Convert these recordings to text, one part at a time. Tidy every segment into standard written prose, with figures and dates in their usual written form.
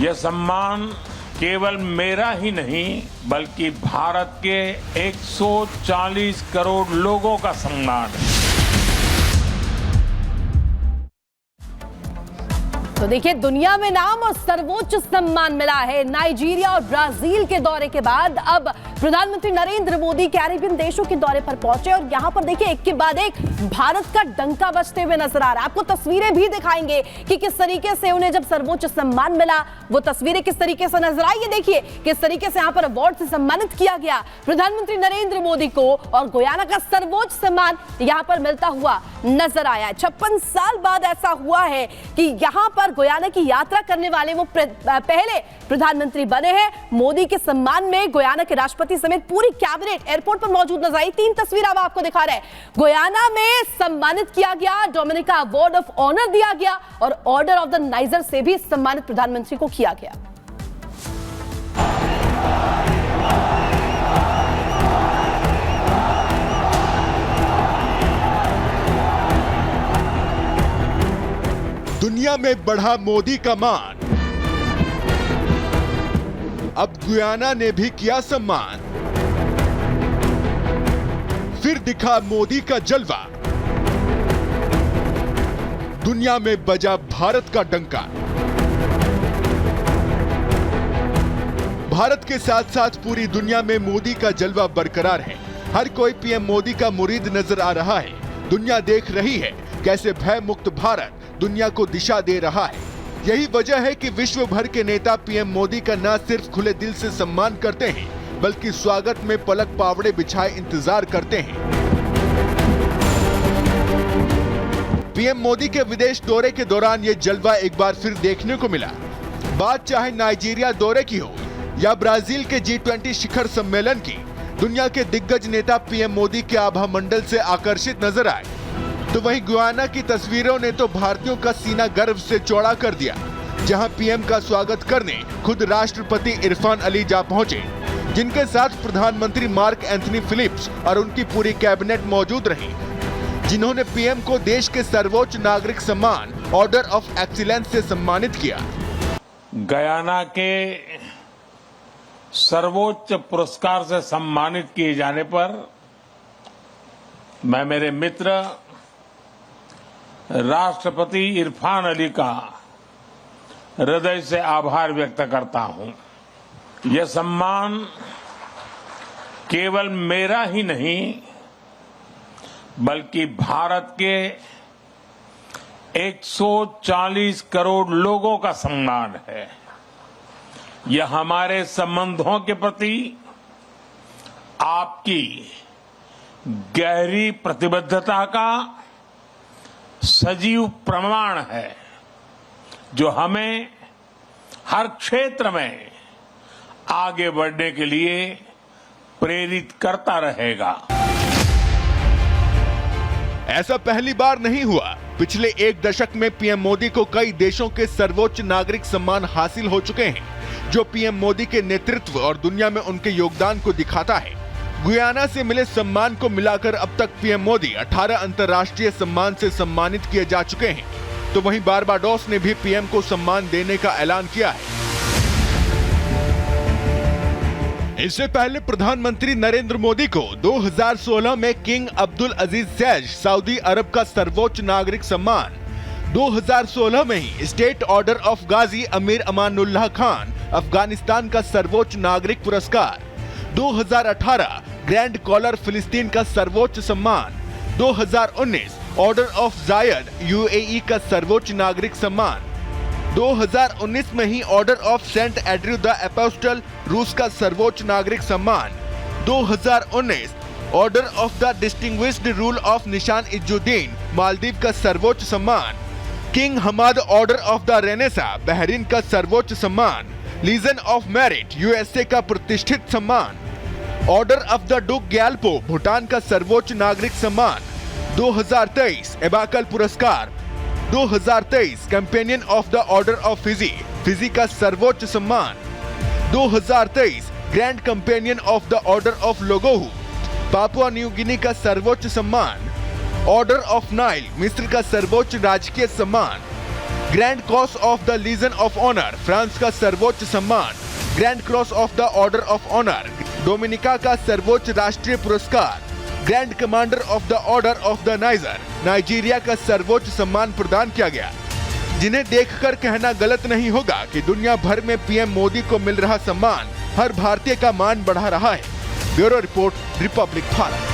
यह सम्मान केवल मेरा ही नहीं बल्कि भारत के 140 करोड़ लोगों का सम्मान है। तो देखिए, दुनिया में नाम और सर्वोच्च सम्मान मिला है। नाइजीरिया और ब्राजील के दौरे के बाद अब प्रधानमंत्री नरेंद्र मोदी कैरिबियन देशों के दौरे पर पहुंचे और यहां पर देखिए एक के बाद एक भारत का डंका बजते हुए नजर आ रहा है। आपको तस्वीरें भी दिखाएंगे कि किस तरीके से उन्हें जब सर्वोच्च सम्मान मिला वो तस्वीरें किस तरीके से नजर आई। ये देखिए किस तरीके से यहां पर अवार्ड से सम्मानित किया गया प्रधानमंत्री नरेंद्र मोदी को और गुयाना का सर्वोच्च सम्मान यहां पर मिलता हुआ नजर आया। 56 साल बाद ऐसा हुआ है कि यहां पर गुयाना की यात्रा करने वाले वो पहले प्रधानमंत्री बने हैं। मोदी के सम्मान में गुयाना के राष्ट्रपति समेत पूरी कैबिनेट एयरपोर्ट पर मौजूद नजर आई। 3 तस्वीर अब आपको दिखा रहे हैं। गुयाना में सम्मानित किया गया, डोमिनिका अवार्ड ऑफ ऑनर दिया गया और ऑर्डर ऑफ द नाइजर से भी सम्मानित प्रधानमंत्री को किया गया। दुनिया में बढ़ा मोदी का मान, अब गुयाना ने भी किया सम्मान। फिर दिखा मोदी का जलवा, दुनिया में बजा भारत का डंका। भारत के साथ साथ पूरी दुनिया में मोदी का जलवा बरकरार है। हर कोई पीएम मोदी का मुरीद नजर आ रहा है। दुनिया देख रही है कैसे भय मुक्त भारत दुनिया को दिशा दे रहा है। यही वजह है कि विश्व भर के नेता पीएम मोदी का न सिर्फ खुले दिल से सम्मान करते हैं बल्कि स्वागत में पलक पावड़े बिछाए इंतजार करते हैं। पीएम मोदी के विदेश दौरे के दौरान ये जलवा एक बार फिर देखने को मिला। बात चाहे नाइजीरिया दौरे की हो या ब्राजील के G20 शिखर सम्मेलन की, दुनिया के दिग्गज नेता पीएम मोदी के आभा मंडल से आकर्षित नजर आए। तो वहीं गुयाना की तस्वीरों ने तो भारतीयों का सीना गर्व से चौड़ा कर दिया, जहां पीएम का स्वागत करने खुद राष्ट्रपति इरफान अली जा पहुंचे, जिनके साथ प्रधानमंत्री मार्क एंथनी फिलिप्स और उनकी पूरी कैबिनेट मौजूद रही, जिन्होंने पीएम को देश के सर्वोच्च नागरिक सम्मान ऑर्डर ऑफ एक्सीलेंस से सम्मानित किया। गयाना के सर्वोच्च पुरस्कार से सम्मानित किए जाने पर मैं मेरे मित्र राष्ट्रपति इरफान अली का हृदय से आभार व्यक्त करता हूं। यह सम्मान केवल मेरा ही नहीं बल्कि भारत के 140 करोड़ लोगों का सम्मान है। यह हमारे संबंधों के प्रति आपकी गहरी प्रतिबद्धता का सजीव प्रमाण है, जो हमें हर क्षेत्र में आगे बढ़ने के लिए प्रेरित करता रहेगा। ऐसा पहली बार नहीं हुआ। पिछले 1 दशक में पीएम मोदी को कई देशों के सर्वोच्च नागरिक सम्मान हासिल हो चुके हैं, जो पीएम मोदी के नेतृत्व और दुनिया में उनके योगदान को दिखाता है। गुयाना से मिले सम्मान को मिलाकर अब तक पीएम मोदी 18 अंतर्राष्ट्रीय सम्मान से सम्मानित किए जा चुके हैं। तो वहीं बारबाडोस ने भी पीएम को सम्मान देने का ऐलान किया है। इससे पहले प्रधानमंत्री नरेंद्र मोदी को 2016 में किंग अब्दुल अजीज सैज सऊदी अरब का सर्वोच्च नागरिक सम्मान, 2016 में ही स्टेट ऑर्डर ऑफ गाजी अमीर अमानुल्लाह खान अफगानिस्तान का सर्वोच्च नागरिक पुरस्कार, 2018 ग्रैंड कॉलर फिलिस्तीन का सर्वोच्च सम्मान, 2019 ऑर्डर ऑफ जायद यूएई का सर्वोच्च नागरिक सम्मान, 2019 में ही order of saint Andrew the apostle रूस का सर्वोच्च नागरिक सम्मान, 2019 order of the distinguished rule of Nishan Izzuddin मालदीव का सर्वोच्च सम्मान, king Hamad order of the renaissance Bahrain का सर्वोच्च सम्मान, लीजन ऑफ मेरिट यूएसए का प्रतिष्ठित सम्मान, ऑर्डर ऑफ द डुक ग्याल्पो भूटान का सर्वोच्च नागरिक सम्मान, 2023 एबाकल पुरस्कार, 2023 companion of the Order of Fiji का सर्वोच्च सम्मान, 2023 grand companion of the Order of लोगोहू Papua New Guinea का सर्वोच्च सम्मान, ऑर्डर ऑफ नाइल मिस्र का सर्वोच्च राजकीय सम्मान, Grand Cross of the Legion of Honour France का सर्वोच्च सम्मान, Grand Cross of the Order of Honour Dominica का सर्वोच्च राष्ट्रीय पुरस्कार, Grand Commander of the Order of the Niger Nigeria का सर्वोच्च सम्मान प्रदान किया गया, जिन्हें देखकर कहना गलत नहीं होगा कि दुनिया भर में पीएम मोदी को मिल रहा सम्मान हर भारतीय का मान बढ़ा रहा है। Bureau report, Republic Bharat.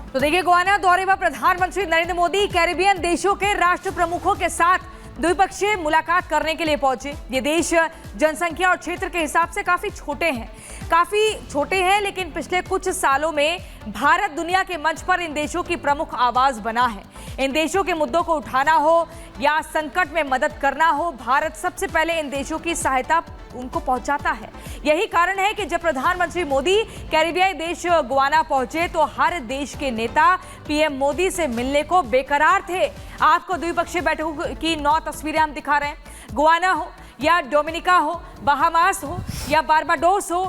तो देखिए, गुयाना दौरे पर प्रधानमंत्री नरेंद्र मोदी कैरिबियन देशों के राष्ट्र प्रमुखों के साथ द्विपक्षीय मुलाकात करने के लिए पहुंचे। ये देश जनसंख्या और क्षेत्र के हिसाब से काफी छोटे हैं, लेकिन पिछले कुछ सालों में भारत दुनिया के मंच पर इन देशों की प्रमुख आवाज बना है। इन देशों के मुद्दों को उठाना हो या संकट में मदद करना हो, भारत सबसे पहले इन देशों की सहायता उनको पहुंचाता है। यही कारण है कि जब प्रधानमंत्री मोदी कैरिबियाई देश गुयाना पहुंचे तो हर देश के नेता पीएम मोदी से मिलने को बेकरार थे। आपको द्विपक्षीय बैठकों की 9 तस्वीरें हम दिखा रहे हैं। गुयाना हो या डोमिनिका हो, बहामास हो या बारबाडोस हो,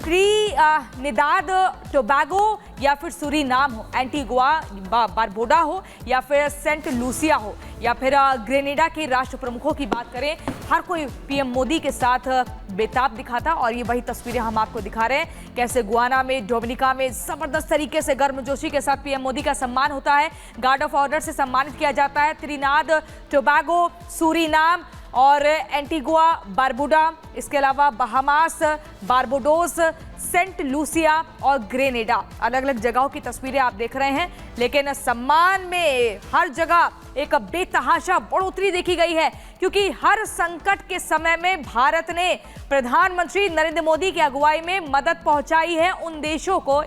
त्रिनिदाद टोबैगो या फिर सूरीनाम हो, एंटीगुआ बारबुडा हो या फिर सेंट लूसिया हो या फिर ग्रेनेडा के राष्ट्र प्रमुखों की बात करें, हर कोई पीएम मोदी के साथ बेताब दिखा था। और ये वही तस्वीरें हम आपको दिखा रहे हैं, कैसे गुयाना में, डोमिनिका में जबरदस्त तरीके से गर्मजोशी के साथ पीएम मोदी का सम्मान होता है, गार्ड ऑफ ऑनर से सम्मानित किया जाता है। त्रिनिदाद टोबैगो, सूरीनाम और एंटीगुआ बारबुडा, इसके अलावा बहामास, बारबाडोस, सेंट लूसिया और ग्रेनेडा, अलग अलग जगहों की तस्वीरें आप देख रहे हैं। लेकिन सम्मान में हर जगह एक बेतहाशा बढ़ोतरी देखी गई है, क्योंकि हर संकट के समय में भारत ने प्रधानमंत्री नरेंद्र मोदी की अगुवाई में मदद पहुंचाई है इन देशों को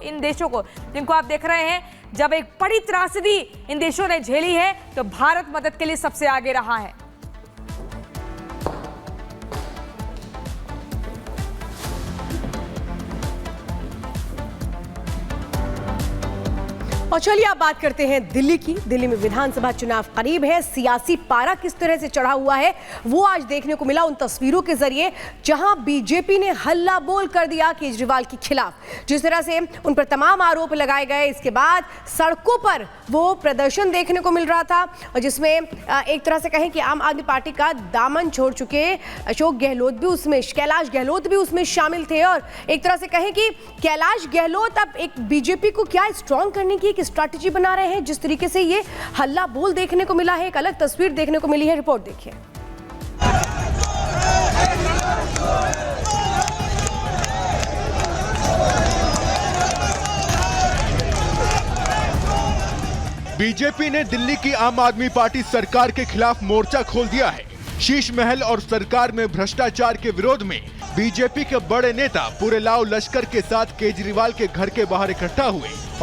जिनको आप देख रहे हैं। जब एक बड़ी त्रासदी इन देशों ने झेली है तो भारत मदद के लिए सबसे आगे रहा है। और चलिए आप बात करते हैं दिल्ली की। दिल्ली में विधानसभा चुनाव करीब है, सियासी पारा किस तरह से चढ़ा हुआ है वो आज देखने को मिला उन तस्वीरों के जरिए, जहां बीजेपी ने हल्ला बोल कर दिया केजरीवाल के खिलाफ। जिस तरह से उन पर तमाम आरोप लगाए गए, इसके बाद सड़कों पर वो प्रदर्शन देखने को मिल रहा था, और जिसमें एक तरह से कहें कि आम आदमी पार्टी का दामन छोड़ चुके अशोक गहलोत भी उसमें, कैलाश गहलोत भी उसमें शामिल थे। और एक तरह से कहें कि कैलाश गहलोत अब एक बीजेपी को क्या स्ट्रॉन्ग करने की स्ट्रैटेजी बना रहे हैं। जिस तरीके से ये हल्ला बोल देखने को मिला है, एक अलग तस्वीर देखने को मिली है। रिपोर्ट देखिए। बीजेपी ने दिल्ली की आम आदमी पार्टी सरकार के खिलाफ मोर्चा खोल दिया है। शीश महल और सरकार में भ्रष्टाचार के विरोध में बीजेपी के बड़े नेता पूरे लाव लश्कर के साथ केजरीवाल के घर के बाहर इकट्ठा हुए